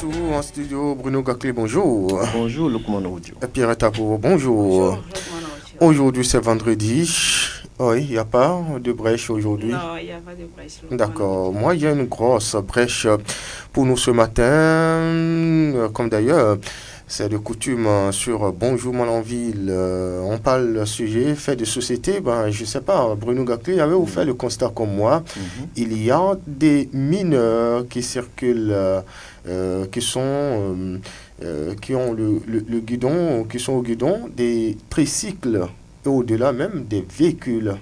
retour en studio. Bruno Gaclé, bonjour. Bonjour, Lukman Audio. Et Pierre Tapo, bonjour. Bonjour. Aujourd'hui, c'est vendredi. Oui, il n'y a pas de brèche aujourd'hui. Non, il n'y a pas de brèche. D'accord. Moi, il y a une grosse brèche pour nous ce matin. Comme d'ailleurs, c'est de coutume sur Bonjour Malanville. On parle sujet fait de société. Je ne sais pas, Bruno Gaclé, avez-vous fait le constat comme moi? Il y a des mineurs qui circulent, qui ont le guidon, qui sont au guidon, des tricycles et au-delà même des véhicules.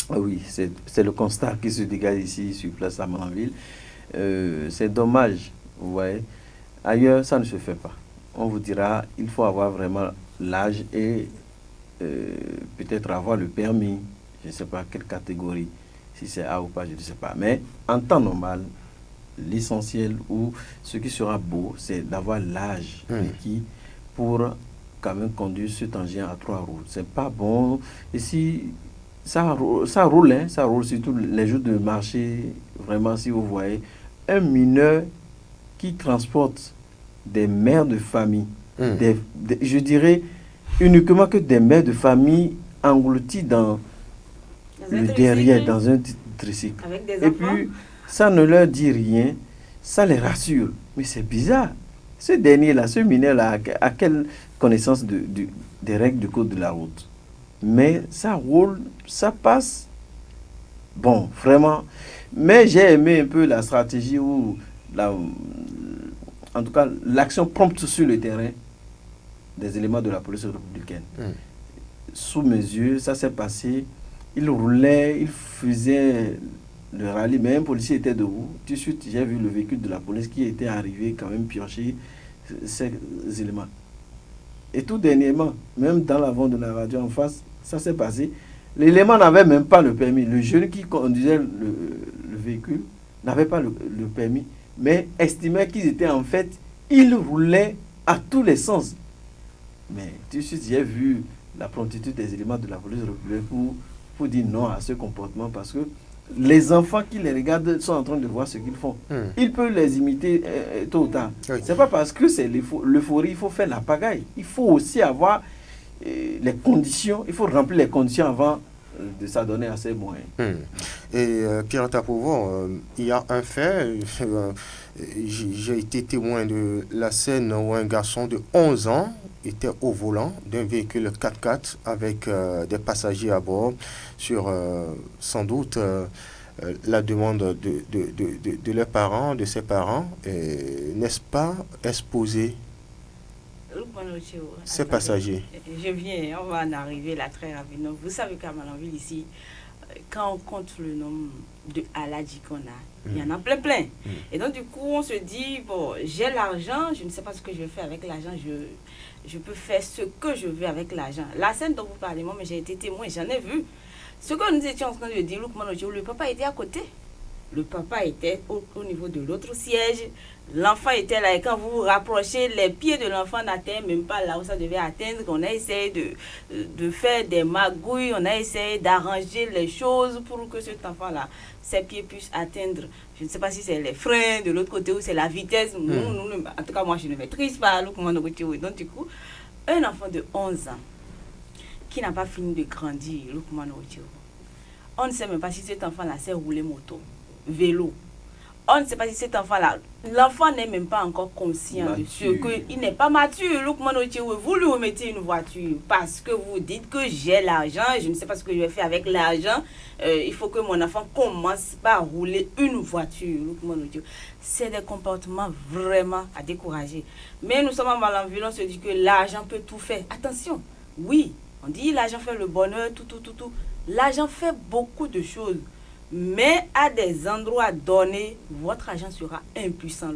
Ah oui, c'est le constat qui se dégage ici sur place à Malanville. C'est dommage, vous voyez. Ailleurs, ça ne se fait pas. On vous dira, il faut avoir vraiment l'âge et peut-être avoir le permis. Je ne sais pas quelle catégorie, si c'est A ou pas, je ne sais pas. Mais en temps normal, l'essentiel ou ce qui sera beau, c'est d'avoir l'âge requis pour quand même conduire cet engin à 3 roues. C'est pas bon. Et si ça roule, hein, ça roule surtout les jours de marché. Vraiment, si vous voyez un mineur qui transporte des mères de famille, je dirais uniquement que des mères de famille englouties dans le derrière, dans un tricycle. Et puis, ça ne leur dit rien, ça les rassure. Mais c'est bizarre. Ce dernier-là, ce mineur-là, a quelle connaissance des règles du code de la route? Mais ça roule, ça passe. Bon, vraiment. Mais j'ai aimé un peu la stratégie ou en tout cas l'action prompte sur le terrain des éléments de la police républicaine. Sous mes yeux, ça s'est passé. Il roulait, il faisait le rallye, mais un policier était debout. Tout de suite, j'ai vu le véhicule de la police qui était arrivé quand même piocher ces éléments. Et tout dernièrement, même dans l'avant de la radio en face, ça s'est passé. L'élément n'avait même pas le permis. Le jeune qui conduisait le véhicule n'avait pas le permis, mais estimait qu'ils étaient en fait, ils roulaient à tous les sens. Mais tout de suite, j'ai vu la promptitude des éléments de la police républicaine pour dire non à ce comportement, parce que les enfants qui les regardent sont en train de voir ce qu'ils font. Ils peuvent les imiter tôt ou tard. C'est pas parce que c'est l'euphorie, il faut faire la pagaille. Il faut aussi avoir les conditions, il faut remplir les conditions avant de s'adonner à ces moyens. Et Pierre Tapovo, il y a un fait, j'ai été témoin de la scène où un garçon de 11 ans était au volant d'un véhicule 4x4 avec des passagers à bord sur sans doute la demande de leurs parents, de ses parents, n'est-ce pas, exposer ces passagers. Je viens, on va en arriver là très rapidement. Vous savez qu'à Malanville ici, quand on compte le nombre de Aladji qu'on a, il y en a plein. Et donc du coup, on se dit, bon, j'ai l'argent, je ne sais pas ce que je vais faire avec l'argent, je peux faire ce que je veux avec l'argent. La scène dont vous parlez, moi, mais j'ai été témoin, j'en ai vu. Ce que nous étions en train de dire, le papa était à côté. Le papa était au niveau de l'autre siège. L'enfant était là. Et quand vous vous rapprochez, les pieds de l'enfant n'atteignent même pas là où ça devait atteindre. On a essayé de faire des magouilles. On a essayé d'arranger les choses pour que cet enfant-là, ses pieds puissent atteindre. Je ne sais pas si c'est les freins de l'autre côté ou c'est la vitesse. En tout cas, moi, je ne maîtrise pas. Donc, du coup, un enfant de 11 ans qui n'a pas fini de grandir, on ne sait même pas si cet enfant-là sait rouler moto, vélo. On ne sait pas si cet enfant-là, l'enfant n'est même pas encore conscient de ce qu'il n'est pas mature. Vous lui remettez une voiture parce que vous dites que j'ai l'argent, je ne sais pas ce que je vais faire avec l'argent. Il faut que mon enfant commence par rouler une voiture. C'est des comportements vraiment à décourager. Mais nous sommes en Malanville, on se dit que l'argent peut tout faire. Attention, oui, on dit l'argent fait le bonheur, tout. L'argent fait beaucoup de choses. Mais à des endroits donnés, votre argent sera impuissant.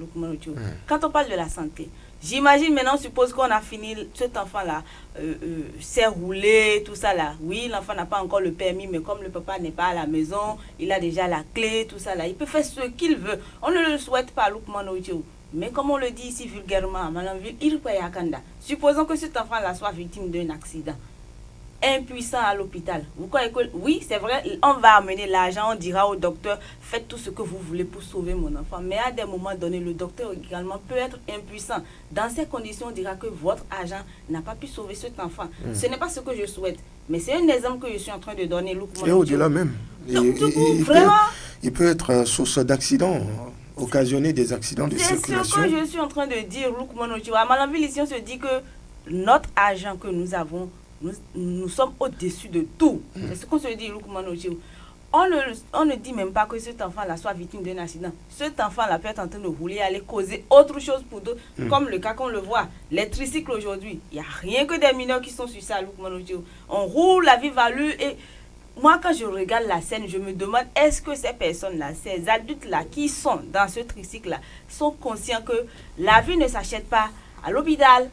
Quand on parle de la santé, j'imagine maintenant, suppose qu'on a fini, cet enfant-là s'est roulé, tout ça là. Oui, l'enfant n'a pas encore le permis, mais comme le papa n'est pas à la maison, il a déjà la clé, tout ça là. Il peut faire ce qu'il veut. On ne le souhaite pas, mais comme on le dit ici vulgairement à Malanville, il peut y avoir. Supposons que cet enfant-là soit victime d'un accident. impuissant à l'hôpital. Vous croyez que, oui, c'est vrai, on va amener l'argent, on dira au docteur, faites tout ce que vous voulez pour sauver mon enfant. Mais à des moments donnés, le docteur également peut être impuissant. Dans ces conditions, on dira que votre argent n'a pas pu sauver cet enfant. Ce n'est pas ce que je souhaite. Mais c'est un exemple que je suis en train de donner. Et au-delà même. Donc, du coup, vraiment... Il peut être source d'accidents, occasionner des accidents de circulation. C'est ce que je suis en train de dire, Lukman Ochiwa. À Malanville, ici, on se dit que notre argent que nous avons, nous sommes au-dessus de tout. C'est ce qu'on se dit, Lukman Ochiwa. On ne dit même pas que cet enfant-là soit victime d'un accident. Cet enfant-là peut être en train de rouler, aller causer autre chose pour d'autres, comme le cas qu'on le voit. Les tricycles aujourd'hui, il n'y a rien que des mineurs qui sont sur ça, Lukman Ochiwa. On roule, la vie value et... Moi, quand je regarde la scène, je me demande, est-ce que ces personnes-là, ces adultes-là qui sont dans ce tricycle-là, sont conscients que la vie ne s'achète pas à l'hôpital,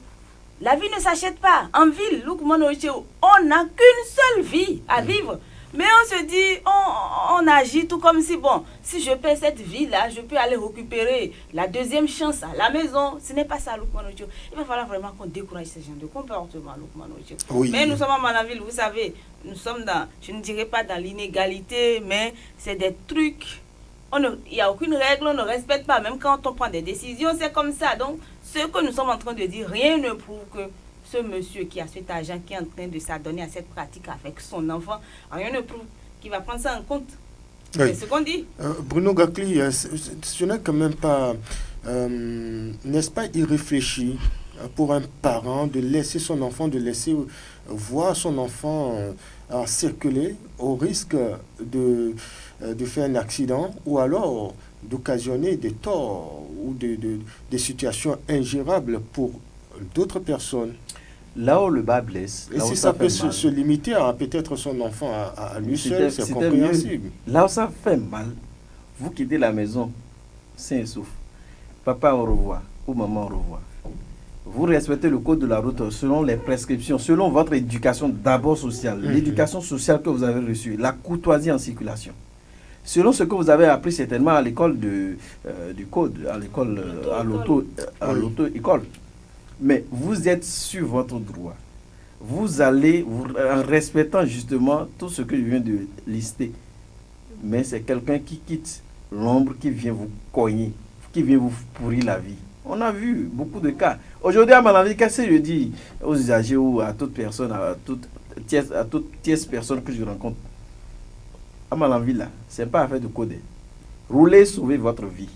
la vie ne s'achète pas en ville. On n'a qu'une seule vie à vivre. Mais on se dit, on agit tout comme si, bon, si je paie cette vie-là, je peux aller récupérer la deuxième chance à la maison. Ce n'est pas ça, Lukman Ochiwa. Il va falloir vraiment qu'on décourage ce genre de comportement, Lukman Ochiwa. Oui. Mais nous sommes à Malanville, vous savez, nous sommes dans, je ne dirais pas dans l'inégalité, mais c'est des trucs, il n'y a aucune règle, on ne respecte pas, même quand on prend des décisions, c'est comme ça. Donc, ce que nous sommes en train de dire, rien ne prouve que ce monsieur qui a cet argent, qui est en train de s'adonner à cette pratique avec son enfant, rien ne prouve qu'il va prendre ça en compte. Oui. C'est ce qu'on dit. Bruno Gakli, ce n'est quand même pas, n'est-ce pas irréfléchi pour un parent de laisser son enfant, de laisser voir son enfant circuler au risque de faire un accident ou alors d'occasionner des torts ou des situations ingérables pour d'autres personnes. Là où le bas blesse... Et si ça peut se limiter à peut-être son enfant à lui seul, c'est compréhensible. Là où ça fait mal, vous quittez la maison, sain et sauf. Papa, au revoir. Ou maman, au revoir. Vous respectez le code de la route selon les prescriptions, selon votre éducation d'abord sociale, l'éducation sociale que vous avez reçue, la courtoisie en circulation. Selon ce que vous avez appris certainement à l'école du code, à l'école, à l'auto-école. Mais vous êtes sur votre droit. Vous allez, en respectant justement tout ce que je viens de lister. Mais c'est quelqu'un qui quitte l'ombre, qui vient vous cogner, qui vient vous pourrir la vie. On a vu beaucoup de cas. Aujourd'hui, à Malanville, qu'est-ce que je dis aux usagers ou à toute personne, à toute tierce personne que je rencontre? À Malanville, là, ce n'est pas affaire de coder. Roulez, sauvez votre vie.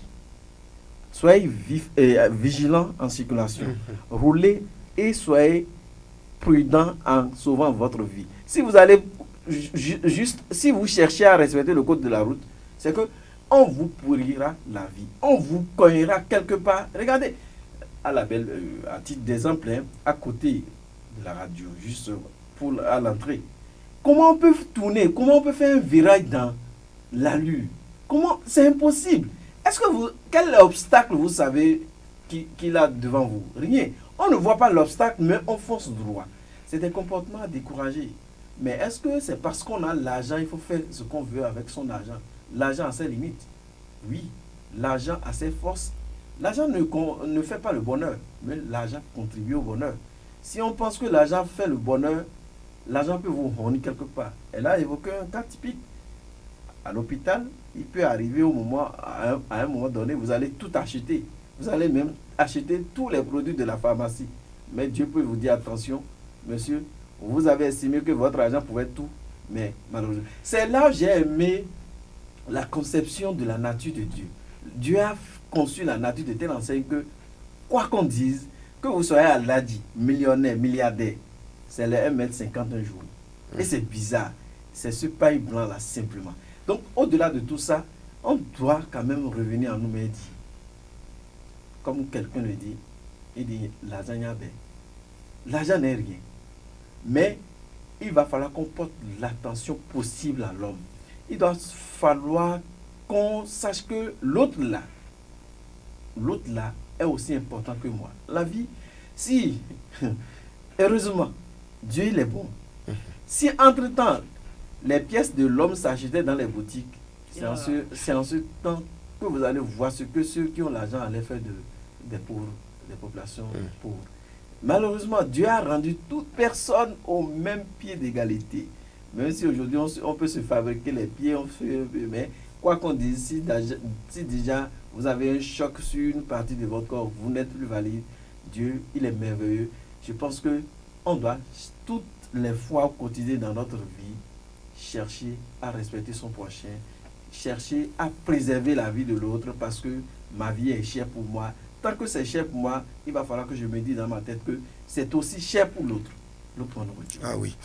Soyez vigilants en circulation. Roulez et soyez prudents en sauvant votre vie. Si vous allez si vous cherchez à respecter le code de la route, c'est que on vous pourrira la vie. On vous cognera quelque part. Regardez, à titre d'exemple, à côté de la radio, juste à l'entrée. Comment on peut tourner? Comment on peut faire un virage dans l'allure? Comment? C'est impossible. Quel obstacle vous savez qu'il a devant vous? Rien. On ne voit pas l'obstacle, mais on fonce droit. C'est des comportements à décourager. Mais est-ce que c'est parce qu'on a l'argent, il faut faire ce qu'on veut avec son argent? L'argent a ses limites. Oui, l'argent a ses forces. L'argent ne fait pas le bonheur, mais l'argent contribue au bonheur. Si on pense que l'argent fait le bonheur, l'argent peut vous honner quelque part. Elle a évoqué un cas typique. À l'hôpital, il peut arriver à un moment donné, vous allez tout acheter. Vous allez même acheter tous les produits de la pharmacie. Mais Dieu peut vous dire, attention, monsieur, vous avez estimé que votre argent pouvait tout, mais malheureusement. C'est là que j'ai aimé la conception de la nature de Dieu. Dieu a conçu la nature de telle enseigne que, quoi qu'on dise, que vous soyez à l'Adi, millionnaire, milliardaire, c'est les 1,50 m un jour. Et c'est bizarre. C'est ce paille blanc-là, simplement. Donc, au-delà de tout ça, on doit quand même revenir à nous-mêmes. Comme quelqu'un le dit, il dit, l'argent n'est rien. L'argent n'est rien. Mais, il va falloir qu'on porte l'attention possible à l'homme. Il doit falloir qu'on sache que l'autre là est aussi important que moi. La vie, si, heureusement, Dieu il est bon. Si entre-temps, les pièces de l'homme s'achetaient dans les boutiques, c'est en ce temps que vous allez voir ce que ceux qui ont l'argent allaient faire des pauvres, des populations pauvres. Malheureusement, Dieu a rendu toute personne au même pied d'égalité. Même si aujourd'hui on peut se fabriquer les pieds, mais quoi qu'on dise, si déjà vous avez un choc sur une partie de votre corps, vous n'êtes plus valide, Dieu, il est merveilleux. Je pense que on doit toutes les fois au quotidien dans notre vie chercher à respecter son prochain, chercher à préserver la vie de l'autre parce que ma vie est chère pour moi. Tant que c'est cher pour moi, il va falloir que je me dise dans ma tête que c'est aussi cher pour l'autre. Ah oui.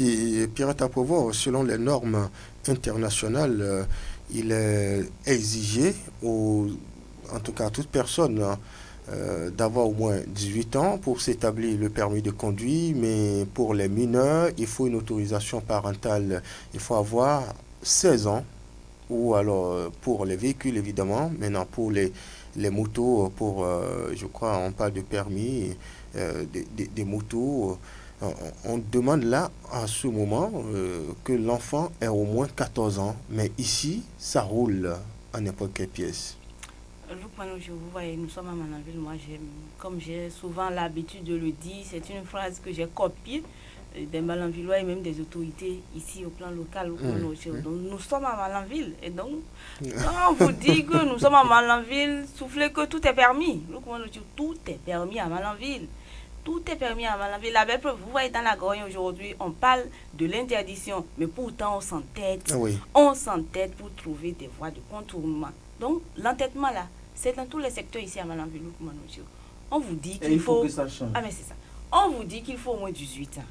Et Pirate à Provo, selon les normes internationales, il est exigé, en tout cas à toute personne, d'avoir au moins 18 ans pour s'établir le permis de conduire, mais pour les mineurs, il faut une autorisation parentale. Il faut avoir 16 ans, ou alors pour les véhicules évidemment, maintenant pour les motos, je crois, on parle de permis, des motos. On demande là, à ce moment, que l'enfant ait au moins 14 ans. Mais ici, ça roule à n'importe quelle pièce. Vous voyez, nous sommes à Malanville. Moi, comme j'ai souvent l'habitude de le dire, c'est une phrase que j'ai copiée des Malanvillois et même des autorités ici au plan local. Donc, nous sommes à Malanville. Et donc, quand on vous dit que nous sommes à Malanville, soufflez que tout est permis. Tout est permis à Malanville. Tout est permis à Malanville. Vous voyez, dans la Grogne aujourd'hui, on parle de l'interdiction, mais pourtant on s'entête. Oui. On s'entête pour trouver des voies de contournement. Donc, l'entêtement là, c'est dans tous les secteurs ici à Malanville. On vous dit qu'il faut que ça change. Ah, mais c'est ça. On vous dit qu'il faut au moins 18 ans.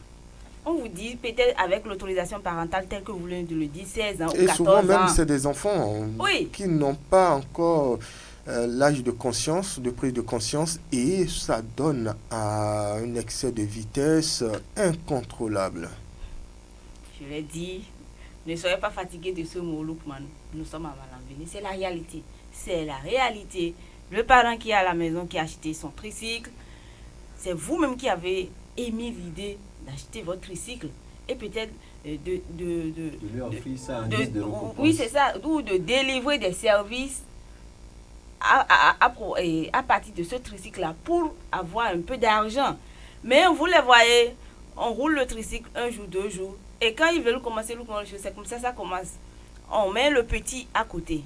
On vous dit peut-être avec l'autorisation parentale telle que vous venez de le dire, 16 ans ou 14 ans. Et souvent même, c'est des enfants oui. qui n'ont pas encore l'âge de conscience, de prise de conscience, et ça donne à un excès de vitesse incontrôlable. Je l'ai dit, ne soyez pas fatigués de ce mot, Loukman. Nous sommes à Malanville. C'est la réalité. C'est la réalité. Le parent qui est à la maison, qui a acheté son tricycle, c'est vous-même qui avez émis l'idée d'acheter votre tricycle et peut-être de lui offrir ça en guise de récompense. Oui, c'est ça. Ou de délivrer des services à partir de ce tricycle-là pour avoir un peu d'argent. Mais vous les voyez, on roule le tricycle un jour, 2 jours. Et quand ils veulent commencer, c'est comme ça commence. On met le petit à côté.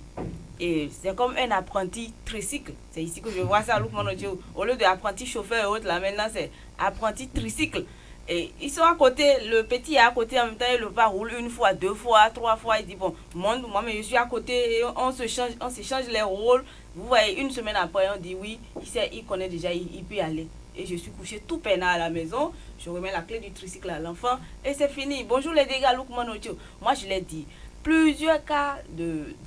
Et c'est comme un apprenti tricycle. C'est ici que je vois ça, au lieu d'apprenti chauffeur et autres, là maintenant c'est apprenti tricycle. Et ils sont à côté, le petit est à côté en même temps, il va rouler 1 fois, 2 fois, 3 fois. Il dit bon, moi mais je suis à côté et on s'échange les rôles. Vous voyez, 1 semaine après, on dit oui, il connaît déjà, il peut y aller. Et je suis couché tout peinard à la maison. Je remets la clé du tricycle à l'enfant et c'est fini. Bonjour les dégâts, moi je l'ai dit. Plusieurs cas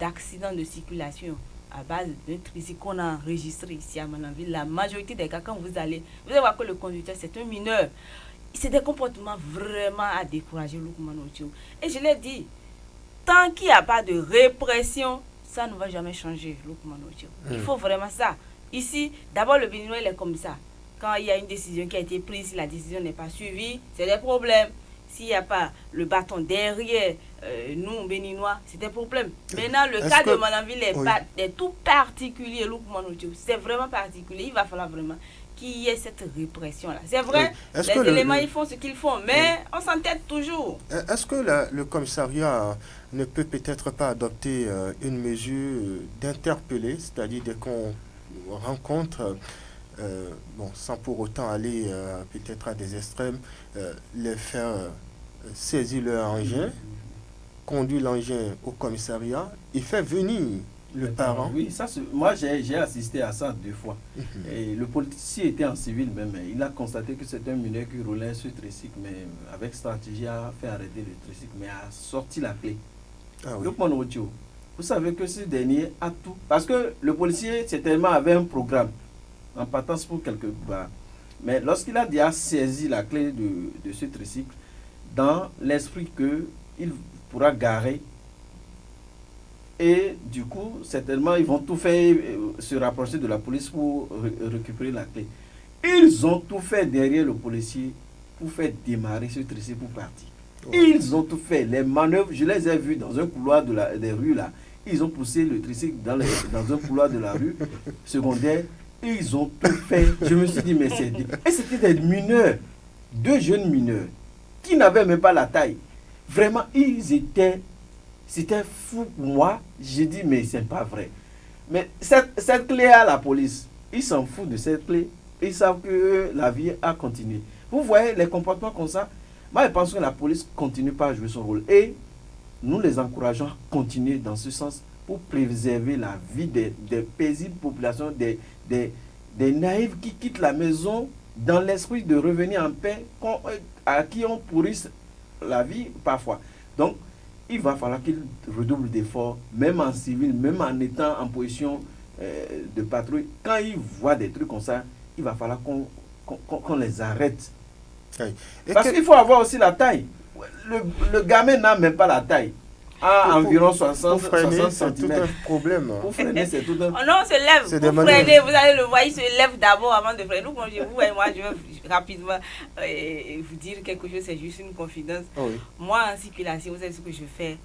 d'accidents de circulation à base d'un tricycle qu'on a enregistré ici à Malanville. La majorité des cas, quand vous allez voir que le conducteur c'est un mineur. C'est des comportements vraiment à décourager. Et je l'ai dit, tant qu'il n'y a pas de répression, ça ne va jamais changer. Il faut vraiment ça. Ici, d'abord le Béninois il est comme ça. Quand il y a une décision qui a été prise, si la décision n'est pas suivie, c'est des problèmes. S'il n'y a pas le bâton derrière nous, Béninois, c'est des problèmes. Maintenant, le cas de Malanville est tout particulier. C'est vraiment particulier. Il va falloir vraiment qu'il y ait cette répression-là. C'est vrai, les éléments, ils font ce qu'ils font, mais on s'entête toujours. Est-ce que le commissariat ne peut peut-être pas adopter une mesure d'interpeller, c'est-à-dire dès qu'on rencontre, sans pour autant aller peut-être à des extrêmes, les faire saisir leur engin, conduire l'engin au commissariat et faire venir le parent. Oui, moi j'ai assisté à ça 2 fois. Et le policier était en civil même. Il a constaté que c'était un mineur qui roulait sur le tricycle, mais avec stratégie a fait arrêter le tricycle, mais a sorti la clé. Ah oui. Vous savez que ce dernier a tout. Parce que le policier, certainement, avait un programme en partance pour quelque part. Mais lorsqu'il a déjà saisi la clé de ce tricycle, dans l'esprit qu'il pourra garer, et du coup, certainement, ils vont tout faire, se rapprocher de la police pour récupérer la clé. Ils ont tout fait derrière le policier pour faire démarrer ce tricycle pour partir. Ils ont tout fait. Les manœuvres, je les ai vues dans un couloir des rues là. Ils ont poussé le tricycle dans un couloir de la rue secondaire Ils ont tout fait. Je me suis dit, mais c'est... Et c'était des mineurs, 2 jeunes mineurs, qui n'avaient même pas la taille. Vraiment, c'était fou pour moi. J'ai dit, mais c'est pas vrai. Mais cette clé à la police, ils s'en foutent de cette clé. Ils savent que la vie a continué. Vous voyez les comportements comme ça. Moi, je pense que la police continue pas à jouer son rôle. Et nous les encourageons à continuer dans ce sens pour préserver la vie des paisibles populations, des naïfs qui quittent la maison dans l'esprit de revenir en paix, à qui on pourrisse la vie parfois. Donc, il va falloir qu'ils redoublent d'efforts, même en civil, même en étant en position de patrouille. Quand ils voient des trucs comme ça, il va falloir qu'on les arrête. Oui. Parce qu'il faut avoir aussi la taille. Le gamin n'a même pas la taille. Environ 60 c'est cm. tout un problème. Pour freiner, c'est tout un... Oh non, on se lève. Pour freiner, vous allez le voir, il se lève d'abord avant de freiner. Donc, moi, je vais rapidement vous dire quelque chose, c'est juste une confidence. Oh oui. Moi, en circulation, vous savez ce que je fais.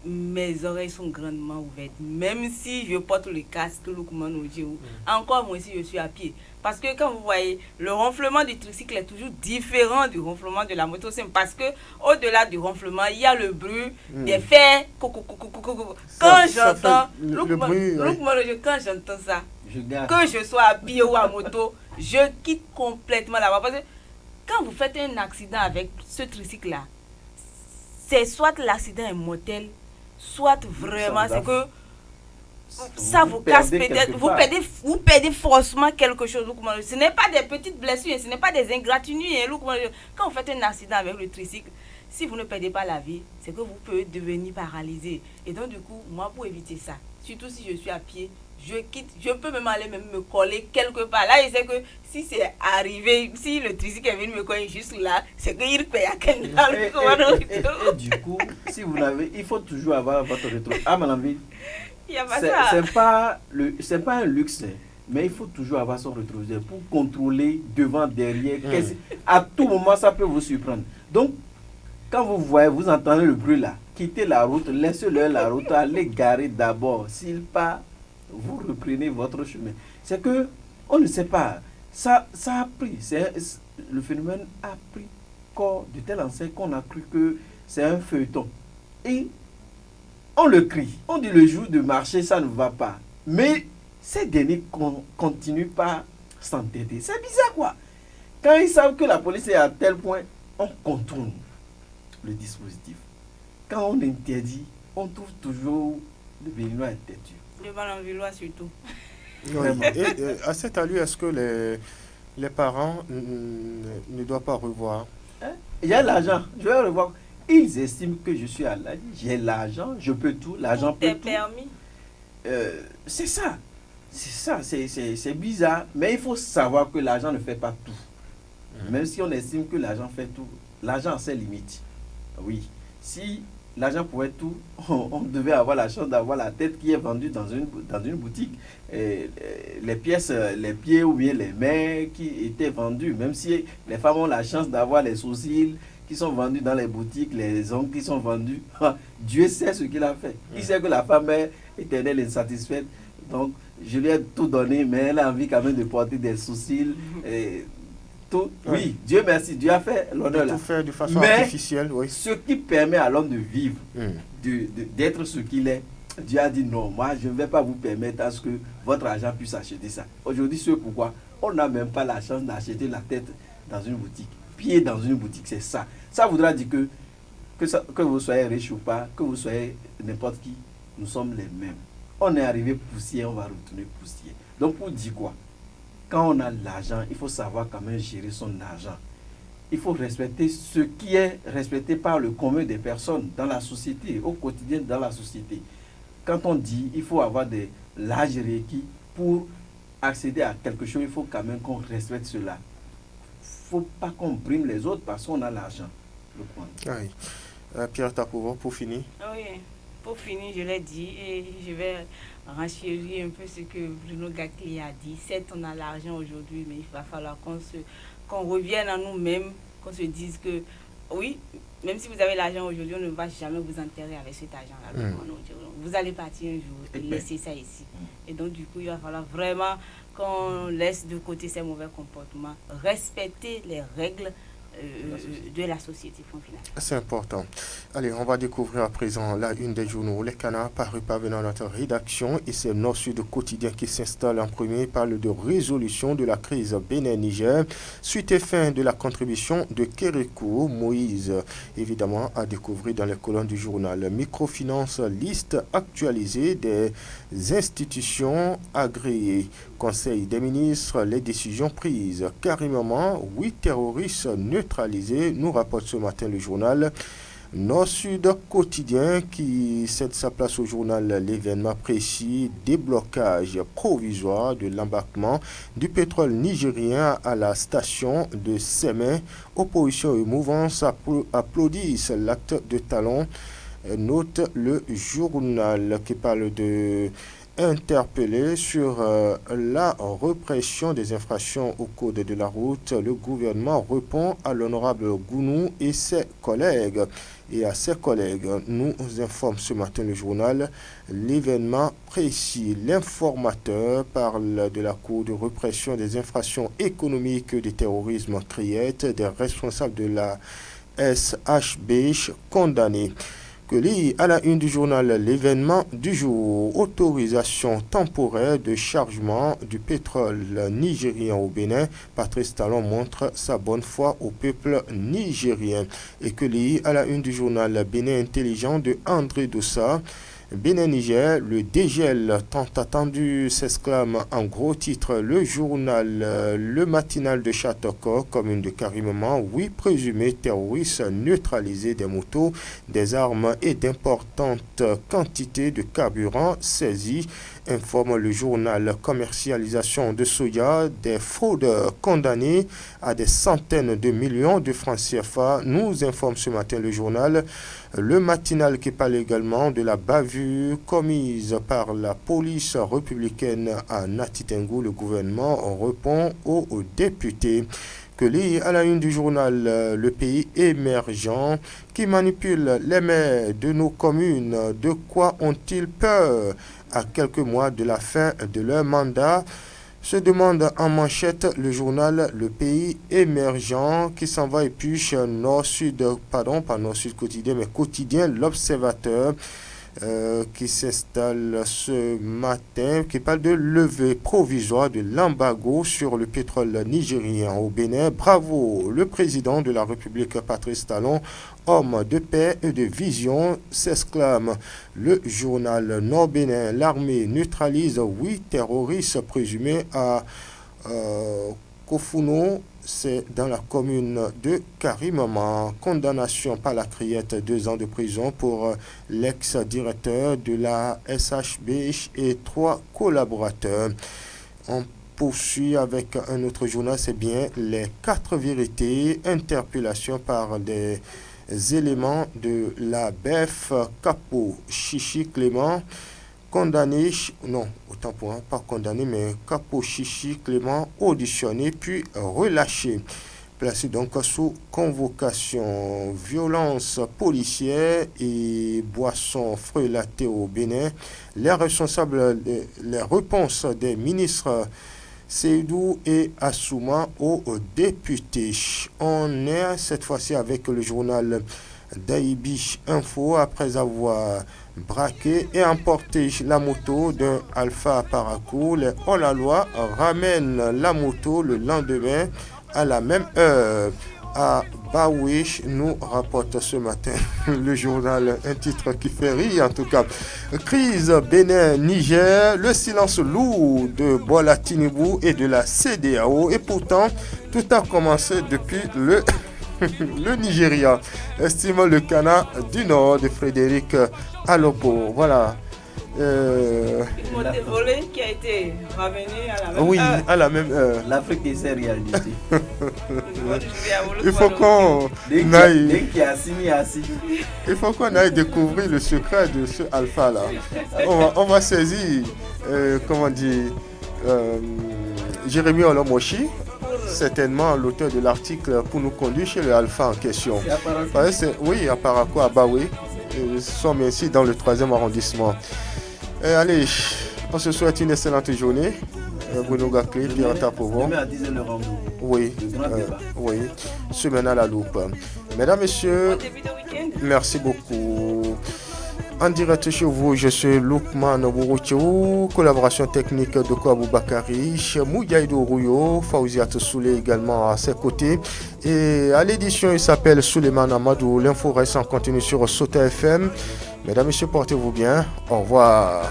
Mes oreilles sont grandement ouvertes. Même si je porte le casque, encore moi aussi, je suis à pied. Parce que quand vous voyez, le ronflement du tricycle est toujours différent du ronflement de la moto. C'est parce que au-delà du ronflement, il y a le bruit des fers. Quand j'entends le bruit, quand j'entends ça, que je sois à pied ou à moto, je quitte complètement là-bas. Parce que quand vous faites un accident avec ce tricycle-là, c'est soit l'accident est mortel, soit vraiment c'est que ça vous casse peut-être, vous perdez forcément quelque chose. Ce n'est pas des petites blessures, ce n'est pas des ingratitudes. Quand vous faites un accident avec le tricycle, si vous ne perdez pas la vie, c'est que vous pouvez devenir paralysé. Et donc du coup, moi pour éviter ça, surtout si je suis à pied, je peux même aller me coller quelque part. Là, je sais que si c'est arrivé, si le tricycle est venu me coller juste là, c'est qu'il paye à quelqu'un. Et du coup, si vous l'avez, il faut toujours avoir votre rétro. À Malanville, c'est pas un luxe, mais il faut toujours avoir son rétroviseur pour contrôler devant, derrière. À tout moment, ça peut vous surprendre. Donc, quand vous voyez, vous entendez le bruit là, quittez la route, laissez-le la route, allez garer d'abord. S'il part, vous reprenez votre chemin. C'est que on ne sait pas. Ça a pris. Le phénomène a pris corps de telle enseigne qu'on a cru que c'est un feuilleton. Et on le crie. On dit le jour de marché, ça ne va pas. Mais ces derniers continuent pas s'entêter. C'est bizarre quoi. Quand ils savent que la police est à tel point, on contourne le dispositif. Quand on interdit, on trouve toujours le Béninois têtu. Le Malanvillois surtout. Oui. Et à cette allure, est-ce que les parents ne doivent pas revoir? Il y a l'argent, je vais revoir. Ils estiment que je suis à l'âge, j'ai l'argent, je peux tout, l'argent peut tout. Permis. C'est ça. C'est bizarre. Mais il faut savoir que l'argent ne fait pas tout. Même si on estime que l'argent fait tout, l'argent a ses limites. Oui. Si l'argent pouvait tout, on devait avoir la chance d'avoir la tête qui est vendue dans une boutique. Les pièces, les pieds ou bien les mains qui étaient vendus. Même si les femmes ont la chance d'avoir les sourcils qui sont vendus dans les boutiques, les ongles qui sont vendus. Dieu sait ce qu'il a fait. Il sait que la femme est éternelle et insatisfaite. Donc, je lui ai tout donné, mais elle a envie quand même de porter des sourcils. Tout. Oui, Dieu merci, Dieu a fait l'honneur là. Tout fait de façon artificielle, oui. Ce qui permet à l'homme de vivre, d'être ce qu'il est, Dieu a dit non, moi je ne vais pas vous permettre à ce que votre argent puisse acheter ça. Aujourd'hui, c'est pourquoi on n'a même pas la chance d'acheter la tête dans une boutique. Pied dans une boutique, c'est ça. Ça voudra dire que vous soyez riche ou pas, que vous soyez n'importe qui, nous sommes les mêmes. On est arrivé poussière, on va retourner poussière. Donc pour dire quoi? Quand on a l'argent, il faut savoir quand même gérer son argent. Il faut respecter ce qui est respecté par le commun des personnes dans la société, au quotidien dans la société. Quand on dit il faut avoir de l'âge requis pour accéder à quelque chose, il faut quand même qu'on respecte cela. Il ne faut pas qu'on brime les autres parce qu'on a l'argent. Oui. Pierre Tapouvon, pour finir. Oui, pour finir, je l'ai dit et je vais renchérir un peu ce que Bruno Gakli a dit. Certes, on a l'argent aujourd'hui, mais il va falloir qu'on revienne à nous-mêmes, qu'on se dise que oui, même si vous avez l'argent aujourd'hui, on ne va jamais vous enterrer avec cet argent-là. Vous allez partir un jour et laisser ça ici. Et donc, du coup, il va falloir vraiment qu'on laisse de côté ces mauvais comportements, respecter les règles de la société final. C'est important. Allez, on va découvrir à présent la une des journaux. Les canards parus parvenant à notre rédaction et c'est Nord-Sud quotidien qui s'installe en premier parle de résolution de la crise Bénin-Niger suite et fin de la contribution de Kérékou. Moïse, évidemment, à découvrir dans les colonnes du journal. Microfinance, liste actualisée des institutions agréées. Conseil des ministres, les décisions prises. Carrément, 8 terroristes neutralisés, nous rapporte ce matin le journal Nord-Sud quotidien qui cède sa place au journal L'événement précis, déblocage provisoire de l'embarquement du pétrole nigérien à la station de Sémé. Opposition et mouvance applaudissent l'acte de talon. Note le journal qui parle de interpellé sur la répression des infractions au code de la route. Le gouvernement répond à l'honorable Gounou et ses collègues. Et à ses collègues, nous informe ce matin le journal L'événement précis. L'informateur parle de la Cour de répression des infractions économiques du terrorisme criette des responsables de la SHB condamnés. Que lit à la une du journal L'événement du jour, autorisation temporaire de chargement du pétrole nigérien au Bénin. Patrice Talon montre sa bonne foi au peuple nigérien. Et que lit à la une du journal Bénin intelligent de André Doussa. Bénin-Niger, le dégel tant attendu s'exclame en gros titre le journal Le Matinal de Châteaucourt, commune de Carimement, 8 présumés terroristes neutralisés, des motos, des armes et d'importantes quantités de carburant saisis, informe le journal Commercialisation de soja, des fraudeurs condamnés à des centaines de millions de francs CFA, nous informe ce matin le journal Le Matinal qui parle également de la bavure commise par la police républicaine à Natitengou. Le gouvernement répond aux députés. Que lit à la une du journal Le Pays émergent qui manipule les maires de nos communes. De quoi ont-ils peur à quelques mois de la fin de leur mandat? Se demande en manchette le journal Le Pays émergent qui s'en va et puis Nord-Sud, pardon, pas Nord-Sud quotidien, mais quotidien L'Observateur qui s'installe ce matin, qui parle de levée provisoire de l'embargo sur le pétrole nigérien au Bénin. Bravo, le président de la République Patrice Talon, homme de paix et de vision, s'exclame le journal Nord-Bénin. L'armée neutralise 8 terroristes présumés à Kofuno. C'est dans la commune de Carimama. Condamnation par la criette, 2 ans de prison pour l'ex-directeur de la SHB et 3 collaborateurs. On poursuit avec un autre journal, c'est bien les 4 vérités, interpellation par des éléments de la BEF, Capo Chichi Clément. Condamné, non, autant pour moi, pas condamné, mais Capo Chichi Clément auditionné puis relâché. Placé donc sous convocation. Violence policière et boissons frelatées au Bénin. Les responsables, les réponses des ministres Seydou et Assouma aux députés. On est cette fois-ci avec le journal Daibi Info après avoir braqué et emporté la moto d'un Alpha Paracourt. Les hors-la-loi ramènent la moto le lendemain à la même heure à Baouish, nous rapporte ce matin le journal, un titre qui fait rire en tout cas. Crise Bénin-Niger, le silence lourd de Bola Tinubu et de la CEDEAO et pourtant tout a commencé depuis le Nigeria, estime le Canada du Nord de Frédéric Alopo. Voilà. Volé qui a été ramené à la même heure. À la même heure. L'Afrique est sa réalité. Il faut qu'on aille. Il faut qu'on aille découvrir le secret de ce alpha là. On va saisir, comment dire, Jérémy Olomoshi, certainement l'auteur de l'article, pour nous conduire chez le alpha en question. Oui, à Parakou, à Baoué. Nous sommes ici dans le 3e arrondissement. Allez, on se souhaite une excellente journée. Bruno Gaclé, Pierre Tapouvon. Demain à 10h le rendez-vous. Oui, Le grand débat. oui, semaine à la loupe. Mesdames, Messieurs, Bon début de week-end. merci beaucoup. En direct chez vous, je suis Loukman Bouroutiou, collaboration technique de Kouabou Bakari, Mouyaïdou Rouyo, Fauziat Soulé également à ses côtés. Et à l'édition, il s'appelle Souleymane Amadou. L'info reste en continu sur Sota FM. Mesdames, Messieurs, portez-vous bien. Au revoir.